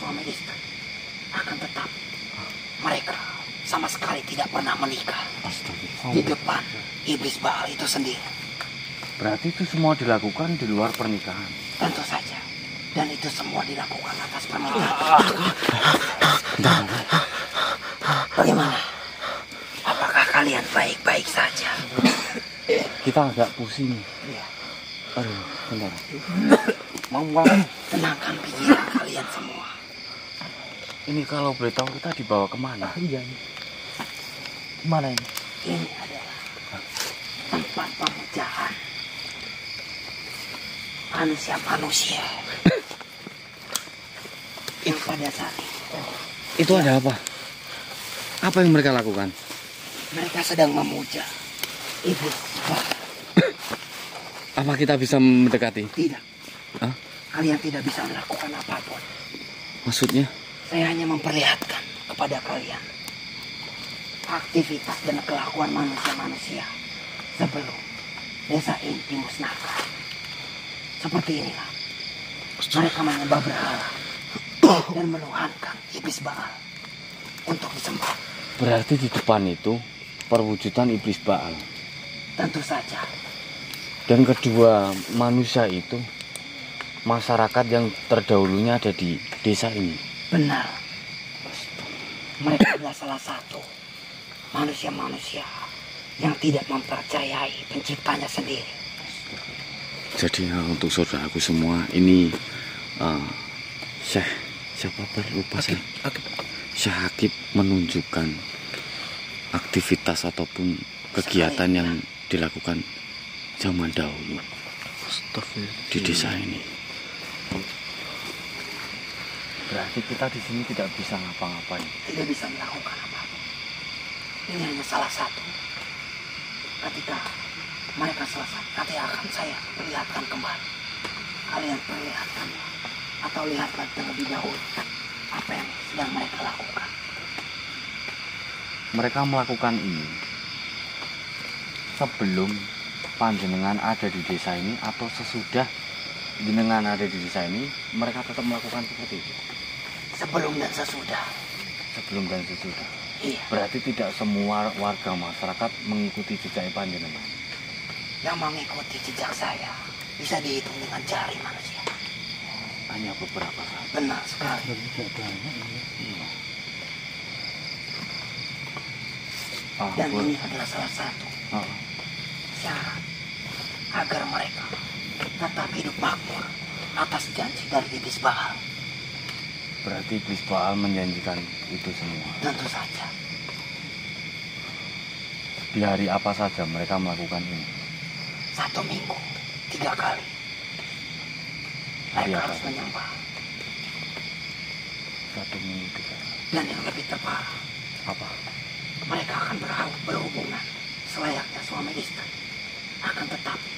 suami istri. Akan tetapi mereka sama sekali tidak pernah menikah. Di depan iblis Baal itu sendiri. Berarti itu semua dilakukan di luar pernikahan? Tentu saja. Dan itu semua dilakukan atas permintaan. Bagaimana? Apakah kalian baik-baik saja? Kita agak pusing. Iya. Aduh, bentar. Mau pulang? Tenangkan pikiran kalian semua. Ini kalau boleh tahu kita dibawa kemana? Iya. Mana ini? Ini adalah tempat pemujaan manusia-manusia yang pada saat Itu ada apa? Apa yang mereka lakukan? mereka sedang memuja iblis. Apa kita bisa mendekati? Tidak. Hah? Kalian tidak bisa melakukan apapun. Maksudnya? Saya hanya memperlihatkan kepada kalian aktivitas dan kelakuan manusia-manusia sebelum desa ini dimusnahkan. Seperti inilah mereka menyembah berhala dan menuhankan iblis Baal untuk disembah. Berarti di depan itu perwujudan iblis Baal. Tentu saja. Dan kedua manusia itu masyarakat yang terdahulunya ada di desa ini. Benar. Mereka adalah salah satu manusia-manusia yang tidak mempercayai penciptanya sendiri. Jadi untuk saudaraku semua ini Syekh siapa lupa saya. Syekh Akib menunjukkan aktivitas ataupun kegiatan yang dilakukan zaman dahulu di desa ini. Berarti kita di sini tidak bisa ngapa-ngapain. Tidak bisa melakukan apa-apa. Ini hanya salah satu. Ketika mereka selesai, nanti akan saya perlihatkan kembali. Kalian perlihatkan atau lihatlah terlebih dahulu apa yang sedang mereka lakukan. Mereka melakukan ini sebelum panjenengan ada di desa ini atau sesudah jenengan ada di desa ini, mereka tetap melakukan seperti itu? Sebelum dan sesudah. Sebelum dan sesudah. Iya. Berarti tidak semua warga masyarakat mengikuti jejak panjenengan. Yang mengikuti jejak saya bisa dihitung dengan jari manusia. Hanya beberapa saja. Benar sekali. Iya. Dan ini adalah salah satu Oh. syarat agar mereka tetap hidup makmur atas janji dari iblis Baal. Berarti iblis Baal menjanjikan itu semua. Tentu saja. Di hari apa saja mereka melakukan ini? 1 minggu 3 kali. Hari Mereka apa? harus menyembah. 1 minggu 3 kali. Dan yang lebih terparah, Apa? mereka akan berhubungan selayaknya suami istri. Akan tetapi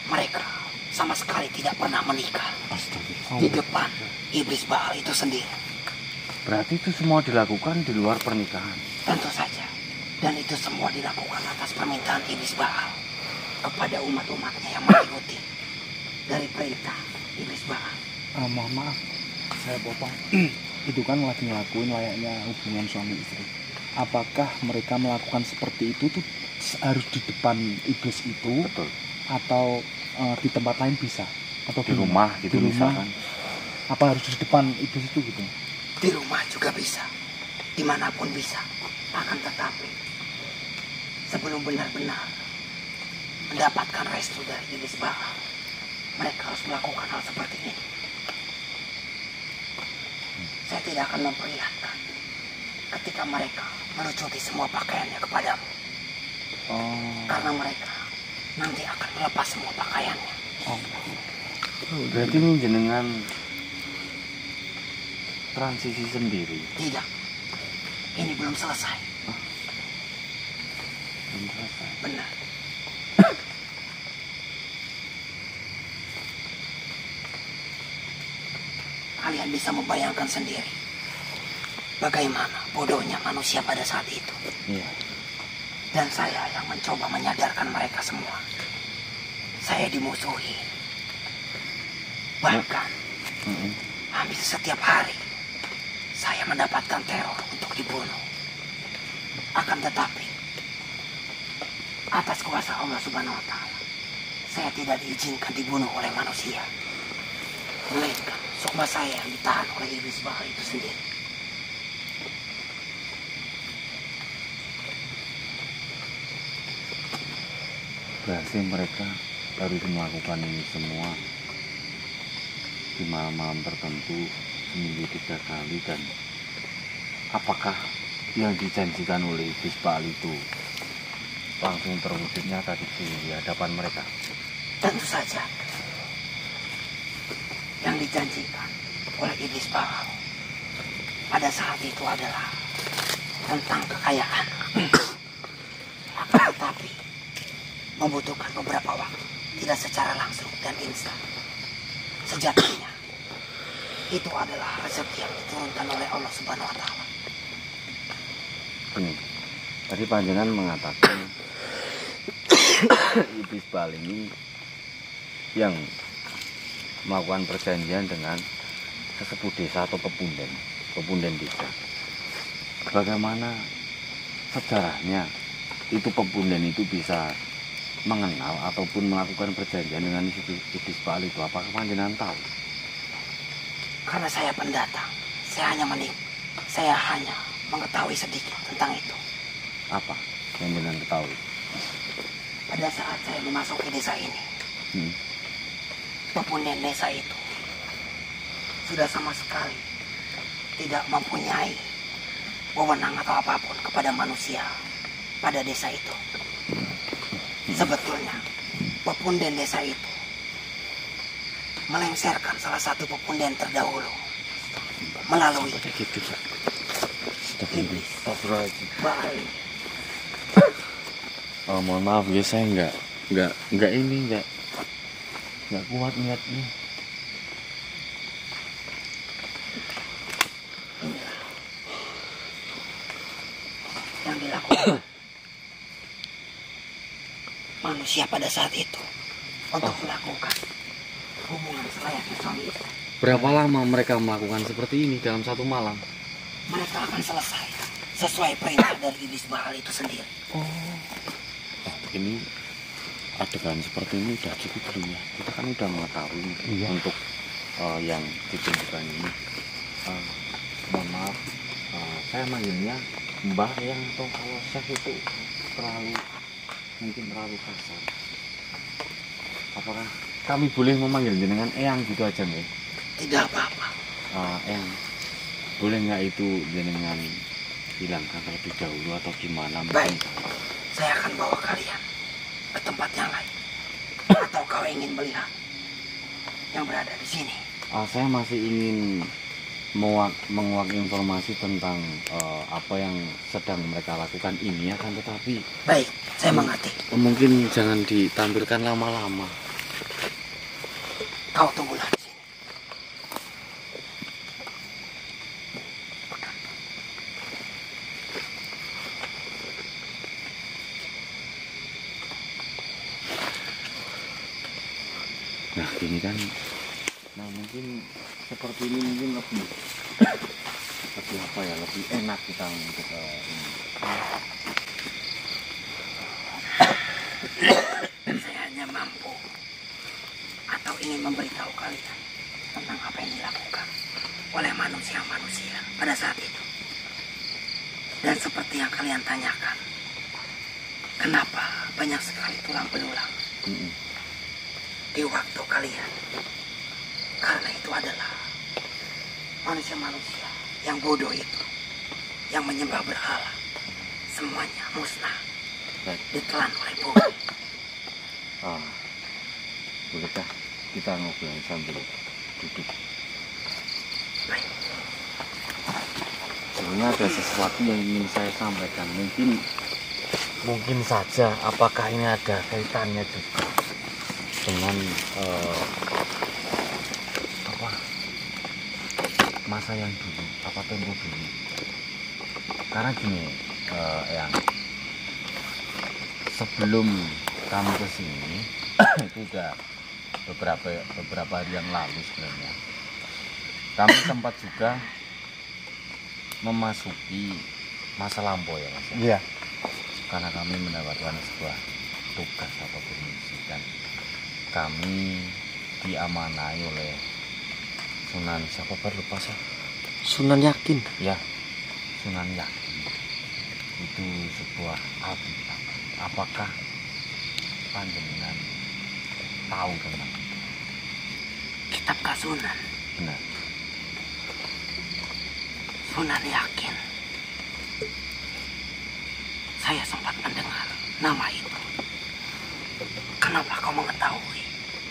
mereka sama sekali tidak pernah menikah. Di depan iblis Baal itu sendiri. Berarti itu semua dilakukan di luar pernikahan. Tentu saja. Dan itu semua dilakukan atas permintaan iblis Baal kepada umat-umatnya yang mengikuti dari perintah iblis Baal. Mohon maaf, saya potong. Itu kan lagi ngelakuin layaknya hubungan suami istri. Apakah mereka melakukan seperti itu tuh harus di depan iblis itu? Betul. Atau di tempat lain bisa? Atau Di rumah gitu di rumah, misalkan. apa harus di depan iblis itu gitu? Di rumah juga bisa, dimanapun bisa. Akan tetapi sebelum benar-benar mendapatkan restu dari iblis Baal, mereka harus melakukan hal seperti ini. Saya tidak akan memperlihatkan ketika mereka melucuti semua pakaiannya kepadamu. Oh. Karena mereka nanti akan melepas semua pakaiannya. Berarti ini jenengan transisi sendiri. Tidak, ini belum selesai. Belum selesai. Benar. Kalian bisa membayangkan sendiri bagaimana bodohnya manusia pada saat itu. Iya. Dan saya yang mencoba menyadarkan mereka semua. Saya dimusuhi. Bahkan hampir setiap hari saya mendapatkan teror untuk dibunuh. Akan tetapi, atas kuasa Allah Subhanahu wa Ta'ala, saya tidak diizinkan dibunuh oleh manusia, melainkan sukma saya yang ditahan oleh iblis Baal itu sendiri. Berarti mereka harus melakukan ini semua di malam-malam tertentu seminggu 3 kali, dan apakah yang dijanjikan oleh iblis Baal itu langsung terwujud nyata di hadapan mereka? Tentu saja yang dijanjikan oleh iblis Baal pada saat itu adalah tentang kekayaan. Akan tetapi membutuhkan beberapa waktu, tidak secara langsung dan instan. Sejatinya itu adalah rezeki yang diturunkan oleh Allah Subhanahu wa Ta'ala. Ini tadi panjenengan mengatakan iblis Baal ini yang melakukan perjanjian dengan sesepuh desa atau pepunden desa. Bagaimana sejarahnya itu pepunden itu bisa mengenal ataupun melakukan perjanjian dengan iblis Baal itu? Apakah panjenengan tahu? Karena saya pendatang, saya hanya mengetahui sedikit tentang itu. Apa yang panjenengan ketahui? Pada saat saya memasuki desa ini, pepunden desa itu sudah sama sekali tidak mempunyai wewenang atau apapun kepada manusia pada desa itu. Sebetulnya pepunden desa itu melengsarkan salah satu pepunden terdahulu melalui iblis Baal. Oh, mohon maaf ya, saya nggak kuat niatnya. Inilah yang dilakukan manusia pada saat itu untuk melakukan hubungan selayaknya suami istri. Berapa lama mereka melakukan seperti ini dalam satu malam? Mereka akan selesai sesuai perintah dari iblis Baal itu sendiri. Ini adegan seperti ini udah cukup belum ya? Kita kan udah mengetahui untuk yang ditunjukkan ini. Mohon maaf, saya manggilnya Mbah yang, atau kalau chef itu mungkin terlalu kasar. Apakah kami boleh memanggil jenengan Eyang gitu aja nih? Tidak apa-apa. Eyang, boleh nggak itu jenengan hilangkan terlebih dahulu atau gimana? Baik, saya akan bawa kalian ke tempat yang lain. Atau kau ingin melihat yang berada di sini? Saya masih ingin menguak informasi tentang apa yang sedang mereka lakukan ini, akan tetapi baik, saya mengerti. Mungkin jangan ditampilkan lama-lama. Kau tunggulah di sini. Nah, gini kan. Nah, mungkin seperti ini mungkin lebih apa ya, lebih enak kita untuk ini. Saya hanya mampu atau ingin memberitahu kalian tentang apa yang dilakukan oleh manusia-manusia pada saat itu. Dan seperti yang kalian tanyakan, kenapa banyak sekali tulang belulang di waktu kalian? Karena itu adalah manusia-manusia yang bodoh itu, yang menyembah berhala, semuanya musnah, ditelan oleh bumi. Bolehkah kita ngobrol sambil duduk? Baik. Sebenarnya ada sesuatu yang ingin saya sampaikan. Mungkin saja apakah ini ada kaitannya juga dengan masa yang dulu, tempo dulu. Karena gini, yang sebelum kami kesini itu udah beberapa hari yang lalu sebenarnya, kami sempat juga memasuki masa lampau ya Mas. Iya. Karena kami mendapatkan sebuah tugas ataupun misi dan kami diamanai oleh Sunan siapa lupa saya. Sunan Yakin. Ya, Sunan Yakin. Itu sebuah alkitab. Apakah panjenengan tahu tentang Kitab Kasunan. benar? Sunan Yakin. Saya sempat mendengar nama itu. Kenapa kau mengetahui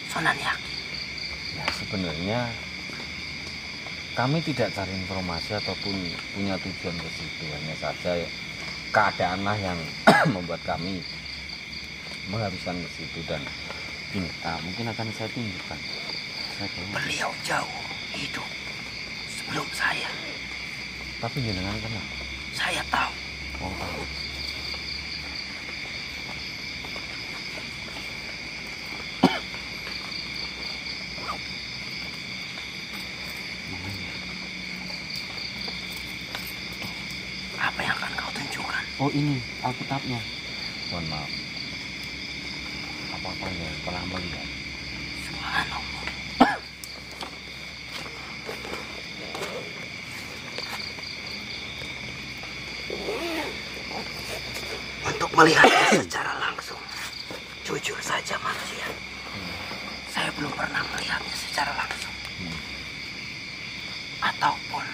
Sunan Yakin? Ya sebenarnya kami tidak cari informasi ataupun punya tujuan ke situ, hanya saja keadaanlah yang membuat kami mengharuskan ke situ. Dan ini mungkin akan saya tunjukkan. Beliau jauh hidup sebelum saya. Tapi jenengan kenal? Saya tahu. Oh tahu. Apa yang akan kau tunjukkan? Oh ini alkitabnya. Mohon maaf. Apa-apa yang pernah melihat? Subhanallah. Untuk melihatnya secara langsung, jujur saja manusia, saya belum pernah melihatnya secara langsung ataupun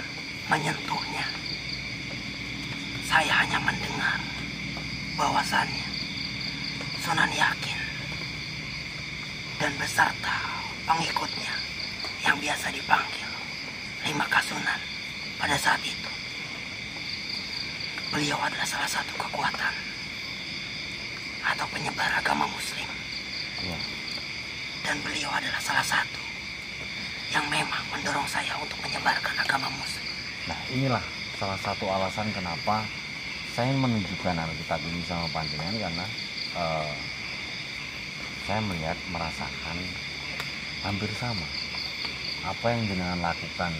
menyentuhnya. Saya hanya mendengar bahwasannya Sunan Yakin dan beserta pengikutnya yang biasa dipanggil 5 Kasunan pada saat itu, beliau adalah salah satu kekuatan atau penyebar agama Muslim. Ya. Dan beliau adalah salah satu yang memang mendorong saya untuk menyebarkan agama Muslim. Nah inilah salah satu alasan kenapa saya menunjukkan alkitab ini sama panjenengan, karena saya melihat, merasakan hampir sama apa yang jenengan lakukan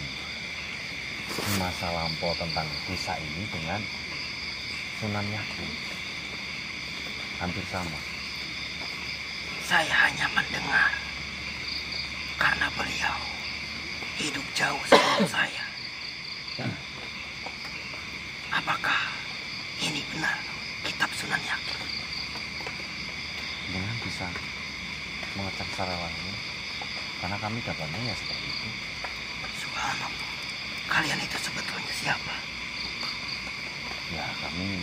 di masa lampau tentang desa ini dengan Sunan Yakin. Hampir sama. Saya hanya mendengar karena beliau hidup jauh sebelum saya. Apakah ini benar kitab Sunan Yakin? Jenengan bisa mengecek secara langsung, karena kami dapatnya ya seperti itu. Subhanallah. Kalian itu sebetulnya siapa? Ya kami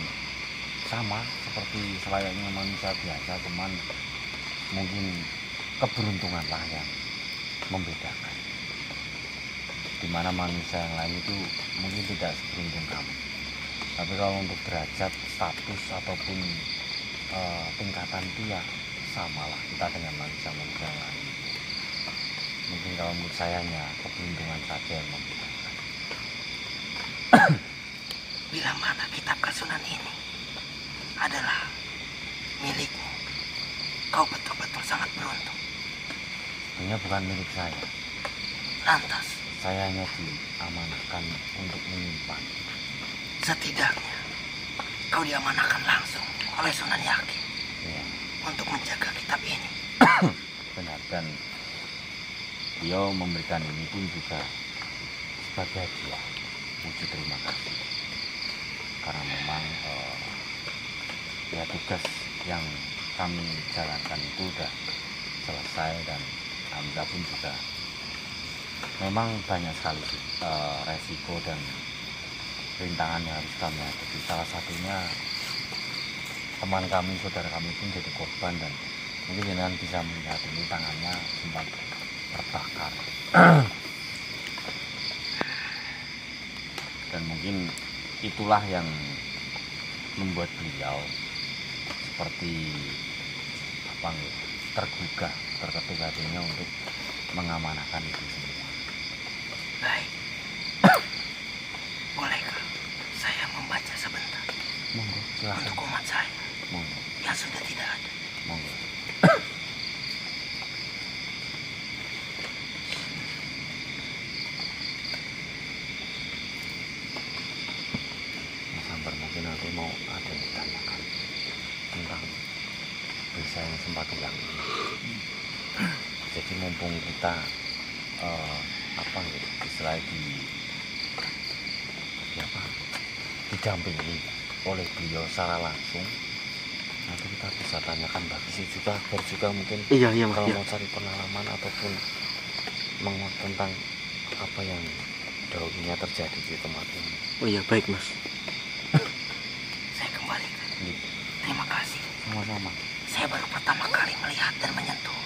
sama seperti selayaknya manusia biasa, cuman mungkin keberuntunganlah yang membedakan. Dimana manusia yang lain itu mungkin tidak seberuntung kami. Tapi kalau untuk derajat, status ataupun tingkatan itu ya samalah kita dengan manusia-manusia yang lain. Mungkin kalau menurut saya hanya keberuntungan saja yang membedakan. Bila mana kitab Kasunan ini adalah milikmu, kau betul-betul sangat beruntung. Sebenarnya bukan milik saya. Lantas, Saya hanya diamanahkan untuk menyimpan. setidaknya kau diamanahkan langsung oleh Sunan Yakin Ya, untuk menjaga kitab ini. benar. Dan beliau memberikan ini pun juga sebagai hadiah, wujud terima kasih. Karena memang ya tugas yang kami jalankan itu sudah selesai, dan alhamdulillah pun juga memang banyak sekali resiko dan rintangan yang harus kami hadapi. Salah satunya teman kami, saudara kami pun jadi korban, dan mungkin jangan bisa melihat ini tangannya sempat terbakar. Dan mungkin itulah yang membuat beliau seperti apa nih, tergugah, terketuk hatinya untuk mengamanahkan itu semua. Baik. Bolehkah saya membaca sebentar Monggo, silakan. untuk umat saya Monggo, yang sudah tidak ada? monggo. mungkin aku mau ada yang ditanyakan tentang desa yang sempat hilang ini. Jadi mumpung kita apa gitu istilahnya didampingi oleh beliau secara langsung, nanti kita bisa tanyakan bagi si juga Akbar juga mungkin Iya kalau Mas. mau cari pengalaman ataupun menguak tentang apa yang dahulunya terjadi di tempat ini. Oh iya, baik Mas. Saya kembalikan. Iya. Terima kasih. Sama-sama. Saya baru pertama kali melihat dan menyentuh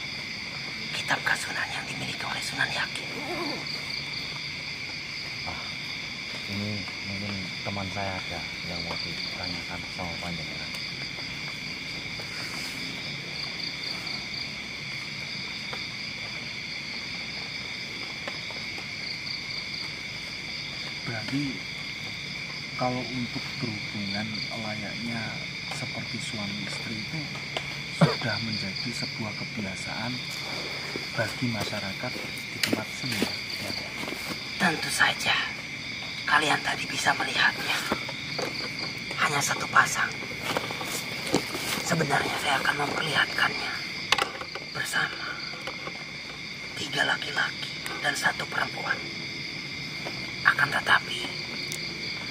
kitab kasunan yang dimiliki oleh Sunan Yakin. Ini mungkin teman saya ada yang mau ditanyakan sama panjenengan. Berarti kalau untuk berhubungan layaknya seperti suami istri itu sudah menjadi sebuah kebiasaan bagi masyarakat di tempat sini. Ya. Tentu saja. Kalian tadi bisa melihatnya. Hanya satu pasang. Sebenarnya saya akan memperlihatkannya. Bersama 3 laki-laki dan 1 perempuan. Akan tetapi,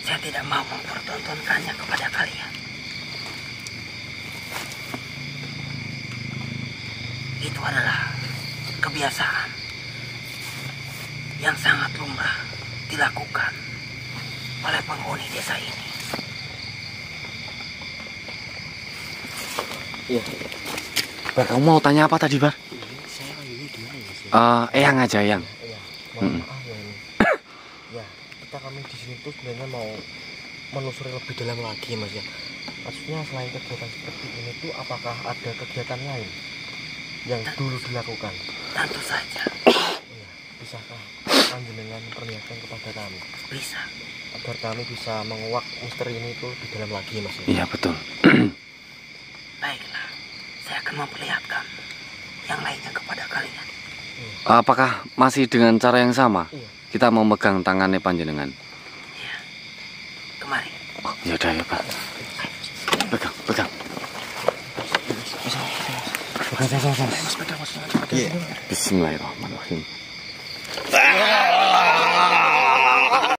saya tidak mau mempertontonkannya kepada kalian. Itu adalah kebiasaan yang sangat lumrah dilakukan oleh penghuni desa ini. Iya. Bar, kamu mau tanya apa tadi, Bar? Saya ini gimana ya Mas? Eyang aja, Eyang. Iya, mohon maaf ya ini. Ya, kami di sini tuh sebenarnya mau menelusuri lebih dalam lagi Mas ya. Maksudnya selain kegiatan seperti ini tuh apakah ada kegiatan lain yang dulu dilakukan? Tentu saja. Iya, bisakah panjenengan perlihatkan kepada kami Bisa. agar kami bisa menguak misteri ini tuh di dalam lagi Mas ya? Iya, betul. Baiklah. Saya akan memperlihatkan yang lainnya kepada kalian. Apakah masih dengan cara yang sama? Iya. Kita mau megang tangannya panjenengan. Ya. Kemari. Oh, ya udah ya, Pak. Pegang, pegang. Mas, Bismillahirrahmanirrahim.